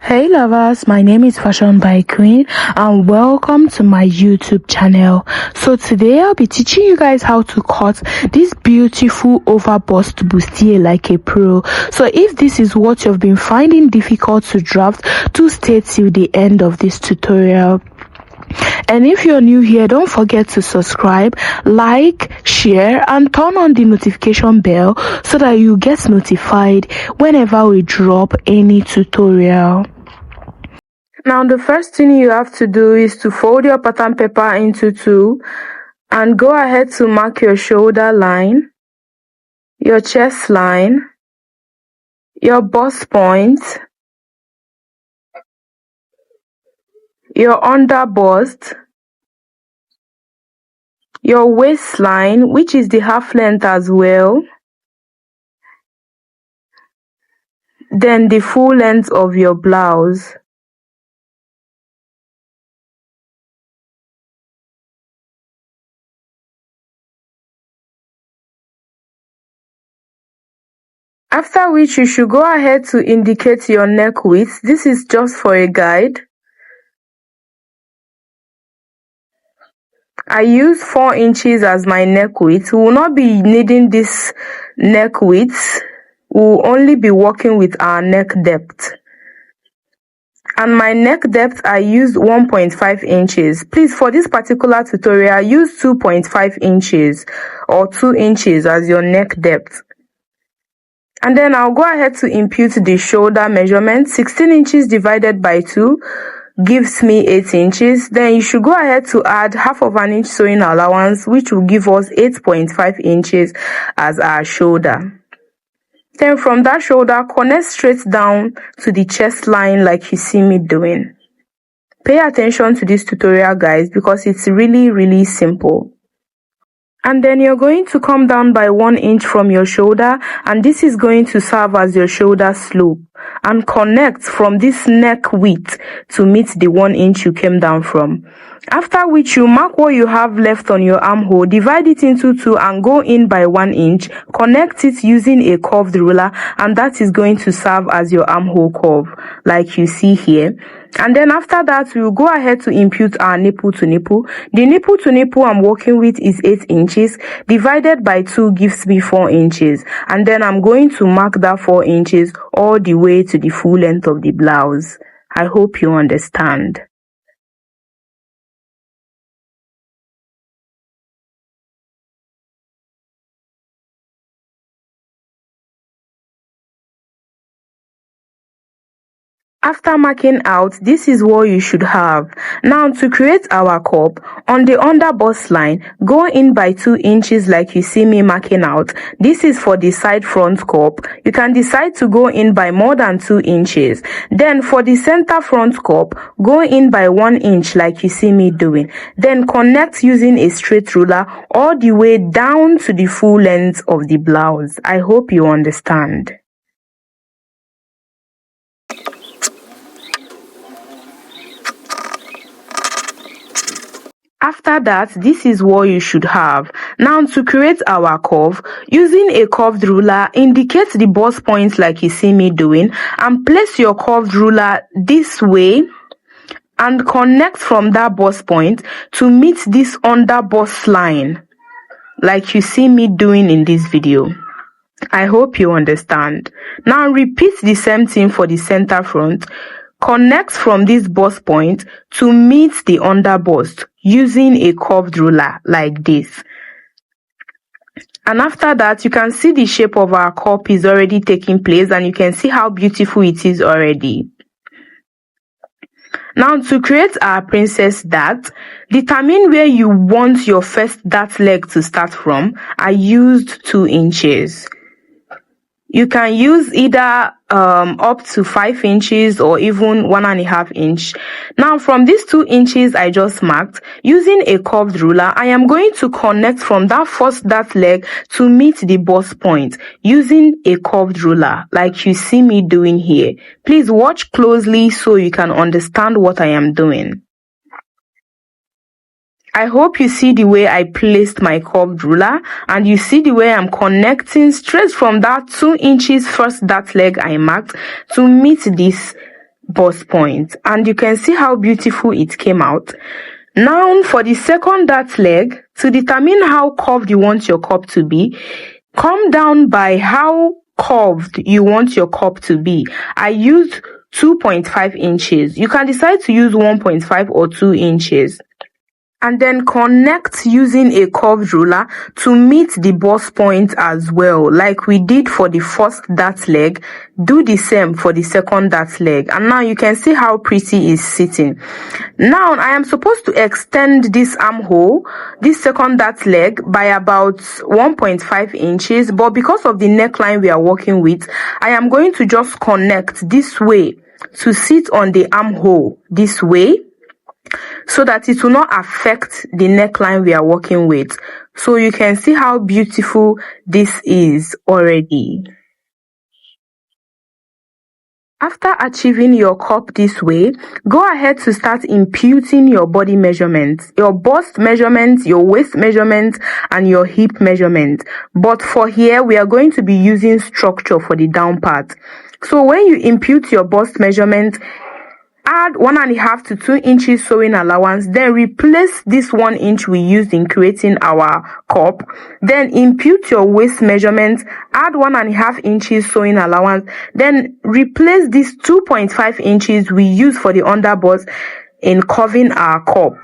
Hey lovers, my name is Fashion by Queen and welcome to my YouTube channel. So today I'll be teaching you guys how to cut this beautiful overbust bustier like a pro. So if this is what you've been finding difficult to draft, do stay till the end of this tutorial. And if you're new here, don't forget to subscribe, like, share and turn on the notification bell so that you get notified whenever we drop any tutorial. Now the first thing you have to do is to fold your pattern paper into two and go ahead to mark your shoulder line, your chest line, your bust point, your under bust, your waistline, which is the half length as well, then the full length of your blouse. After which you should go ahead to indicate your neck width. This is just for a guide. I use 4 inches as my neck width. We will not be needing this neck width. We will only be working with our neck depth. And my neck depth, I used 1.5 inches. Please, for this particular tutorial, use 2.5 inches or 2 inches as your neck depth. And then I'll go ahead to impute the shoulder measurement. 16 inches divided by 2 gives me 8 inches. Then you should go ahead to add half of an inch sewing allowance, which will give us 8.5 inches as our shoulder. Then from that shoulder, connect straight down to the chest line like you see me doing. Pay attention to this tutorial, guys, because it's really simple. And then you're going to come down by 1 inch from your shoulder, and this is going to serve as your shoulder slope, and connect from this neck width to meet the 1 inch you came down from. After which you mark what you have left on your armhole, divide it into 2 and go in by 1 inch, connect it using a curved ruler, and that is going to serve as your armhole curve like you see here. And then after that, we will go ahead to impute our nipple to nipple. The nipple to nipple I'm working with is 8 inches. Divided by 2 gives me 4 inches. And then I'm going to mark that 4 inches all the way to the full length of the blouse. I hope you understand. After marking out, this is what you should have. Now to create our cup, on the under bust line, go in by 2 inches like you see me marking out. This is for the side front cup. You can decide to go in by more than 2 inches. Then for the center front cup, go in by 1 inch like you see me doing. Then connect using a straight ruler all the way down to the full length of the blouse. I hope you understand. After that, this is what you should have. Now to create our curve, using a curved ruler, indicate the bust point like you see me doing and place your curved ruler this way and connect from that bust point to meet this under bust line like you see me doing in this video. I hope you understand. Now repeat the same thing for the center front. Connect from this bust point to meet the under bust using a curved ruler like this. And after that, you can see the shape of our cup is already taking place, and you can see how beautiful it is already. Now to create our princess dart, determine where you want your first dart leg to start from. I used 2 inches. You can use either up to 5 inches or even 1.5 inch. Now from these 2 inches I just marked, using a curved ruler, I am going to connect from that first dart leg to meet the bust point using a curved ruler like you see me doing here. Please watch closely so you can understand what I am doing. I hope you see the way I placed my curved ruler, and you see the way I'm connecting straight from that 2 inches first dart leg I marked to meet this bust point, and you can see how beautiful it came out. Now for the second dart leg, to determine how curved you want your cup to be, come down by how curved you want your cup to be. I used 2.5 inches. You can decide to use 1.5 or 2 inches. And then connect using a curved ruler to meet the bust point as well. Like we did for the first dart leg, do the same for the second dart leg. And now you can see how pretty it's sitting. Now I am supposed to extend this armhole, this second dart leg, by about 1.5 inches. But because of the neckline we are working with, I am going to just connect this way to sit on the armhole this way, so that it will not affect the neckline we are working with. So you can see how beautiful this is already. After achieving your cup this way, go ahead to start imputing your body measurements, your bust measurements, your waist measurements, and your hip measurement. But for here, we are going to be using structure for the down part. So when you impute your bust measurement, add 1.5 to 2 inches sewing allowance, then replace this 1 inch we used in creating our cup. Then impute your waist measurement, add 1.5 inches sewing allowance, then replace this 2.5 inches we used for the underbust in curving our cup.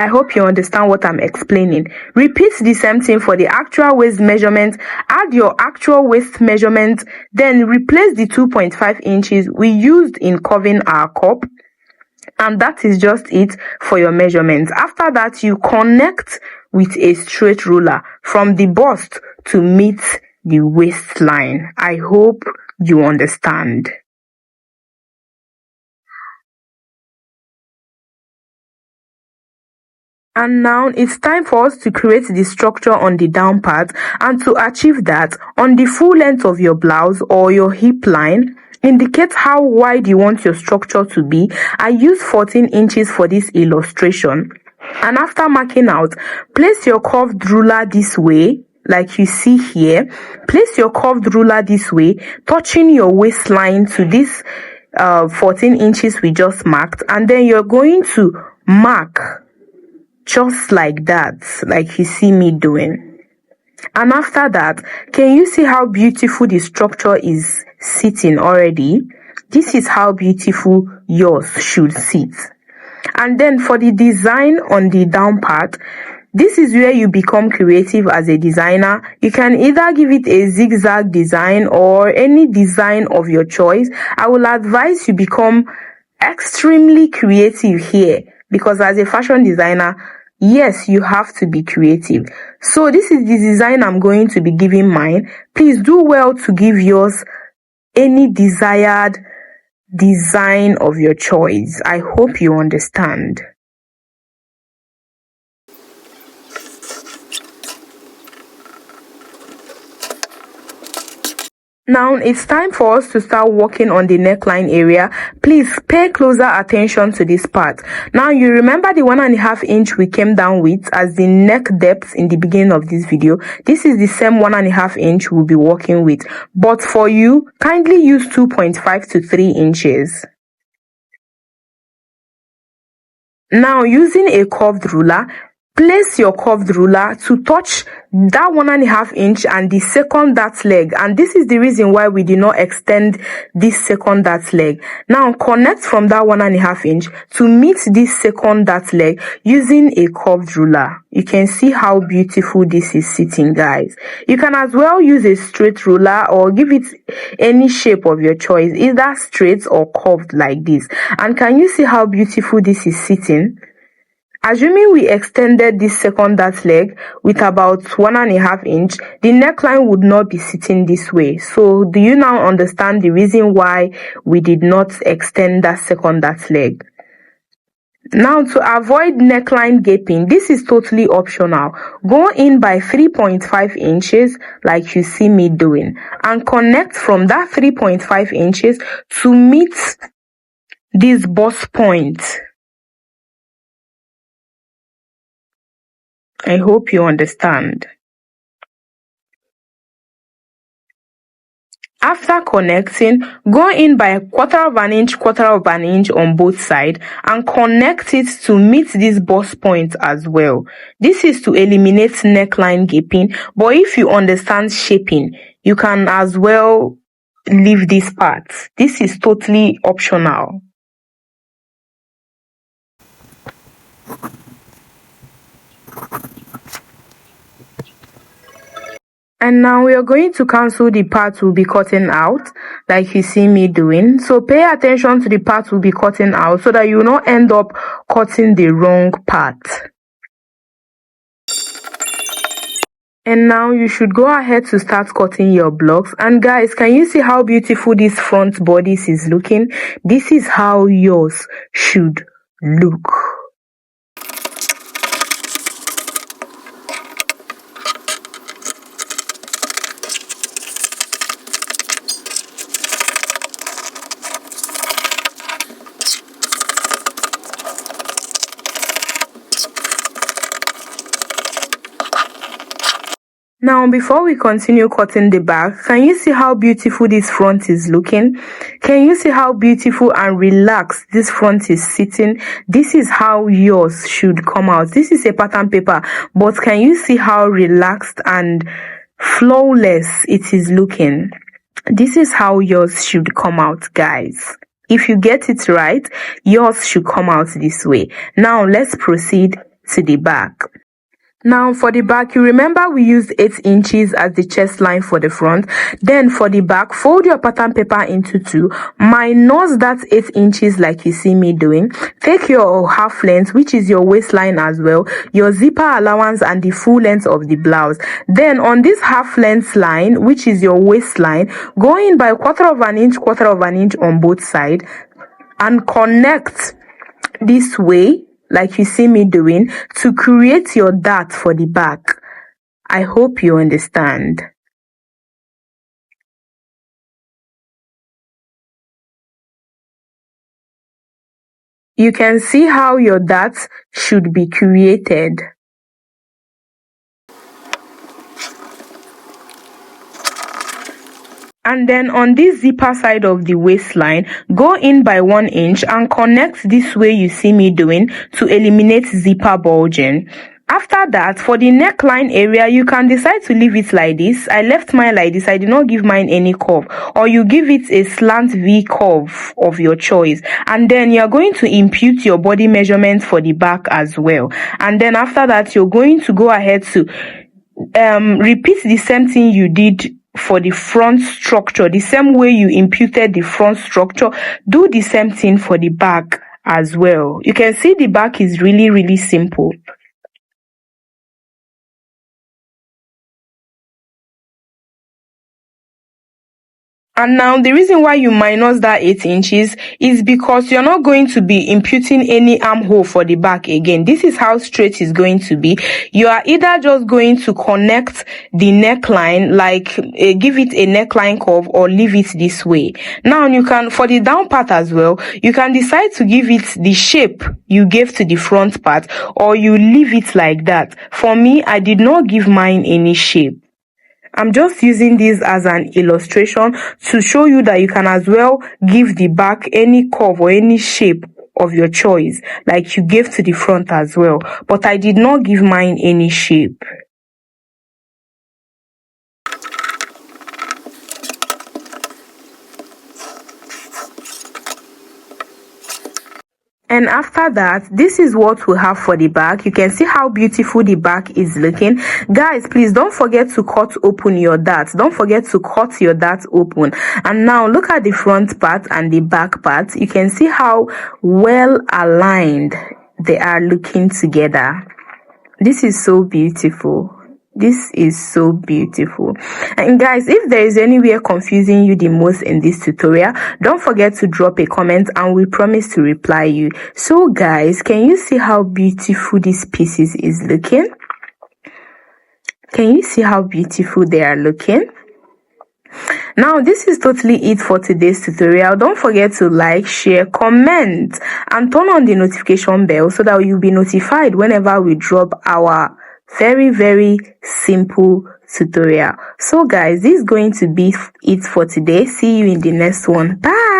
I hope you understand what I'm explaining. Repeat the same thing for the actual waist measurement. Add your actual waist measurement, then replace the 2.5 inches we used in curving our cup. And that is just it for your measurements. After that, you connect with a straight ruler from the bust to meet the waistline. I hope you understand. And now it's time for us to create the structure on the down part, and to achieve that, on the full length of your blouse or your hip line, indicate how wide you want your structure to be. I use 14 inches for this illustration. And after marking out, place your curved ruler this way, like you see here. Place your curved ruler this way, touching your waistline to this 14 inches we just marked, and then you're going to mark just like that, like you see me doing. And after that, can you see how beautiful the structure is sitting already? This is how beautiful yours should sit. And then for the design on the down part, this is where you become creative as a designer. You can either give it a zigzag design or any design of your choice. I will advise you become extremely creative here, because as a fashion designer, yes, you have to be creative. So this is the design I'm going to be giving mine. Please do well to give yours any desired design of your choice. I hope you understand. Now it's time for us to start working on the neckline area. Please pay closer attention to this part. Now you remember the 1.5 inch we came down with as the neck depth in the beginning of this video. This is the same 1.5 inch we'll be working with. But for you, kindly use 2.5 to 3 inches. Now using a curved ruler, place your curved ruler to touch that 1.5 inch and the second dart leg, and this is the reason why we did not extend this second dart leg. Now connect from that 1.5 inch to meet this second dart leg using a curved ruler. You can see how beautiful this is sitting, guys. You can as well use a straight ruler or give it any shape of your choice, either straight or curved like this. And can you see how beautiful this is sitting? Assuming we extended this second dart leg with about 1.5 inch, the neckline would not be sitting this way. So do you now understand the reason why we did not extend that second dart leg? Now to avoid neckline gaping, this is totally optional. Go in by 3.5 inches like you see me doing, and connect from that 3.5 inches to meet this bust point. I hope you understand. After connecting, go in by a quarter of an inch on both sides and connect it to meet this bust point as well. This is to eliminate neckline gaping, but if you understand shaping, you can as well leave this part. This is totally optional. And now we are going to cancel the part we'll be cutting out, like you see me doing. So pay attention to the part we'll be cutting out so that you will not end up cutting the wrong part. And now you should go ahead to start cutting your blocks. And guys, can you see how beautiful this front bodice is looking? This is how yours should look. Now, before we continue cutting the back, can you see how beautiful this front is looking? Can you see how beautiful and relaxed this front is sitting? This is how yours should come out. This is a pattern paper, but can you see how relaxed and flawless it is looking? This is how yours should come out, guys. If you get it right, yours should come out this way. Now, let's proceed to the back. Now for the back, you remember we used 8 inches as the chest line for the front. Then for the back, fold your pattern paper into 2, minus that 8 inches like you see me doing. Take your half length, which is your waistline as well, your zipper allowance and the full length of the blouse. Then on this half length line, which is your waistline, go in by quarter of an inch on both sides and connect this way, like you see me doing, to create your dart for the back. I hope you understand. You can see how your darts should be created. And then on this zipper side of the waistline, go in by 1 inch and connect this way you see me doing to eliminate zipper bulging. After that, for the neckline area, you can decide to leave it like this. I left mine like this. I did not give mine any curve. Or you give it a slant V curve of your choice. And then you're going to impute your body measurement for the back as well. And then after that, you're going to go ahead to repeat the same thing you did for the front structure. The same way you imputed the front structure, do the same thing for the back as well. You can see the back is really, really simple. And now the reason why you minus that 8 inches is because you're not going to be imputing any armhole for the back again. This is how straight it's going to be. You are either just going to connect the neckline, like give it a neckline curve, or leave it this way. Now you can, for the down part as well, you can decide to give it the shape you gave to the front part, or you leave it like that. For me, I did not give mine any shape. I'm just using this as an illustration to show you that you can as well give the back any curve or any shape of your choice, like you gave to the front as well. But I did not give mine any shape. And after that, this is what we have for the back. You can see how beautiful the back is looking. Guys, please don't forget to cut open your darts. Don't forget to cut your darts open. And now look at the front part and the back part. You can see how well aligned they are looking together. This is so beautiful. This is so beautiful. And guys, if there is anywhere confusing you the most in this tutorial, don't forget to drop a comment and we promise to reply you. So guys, can you see how beautiful these pieces is looking? Can you see how beautiful they are looking? Now, this is totally it for today's tutorial. Don't forget to like, share, comment, and turn on the notification bell so that you'll be notified whenever we drop our very, very simple tutorial. So guys, this is going to be it for today. See you in the next one. Bye.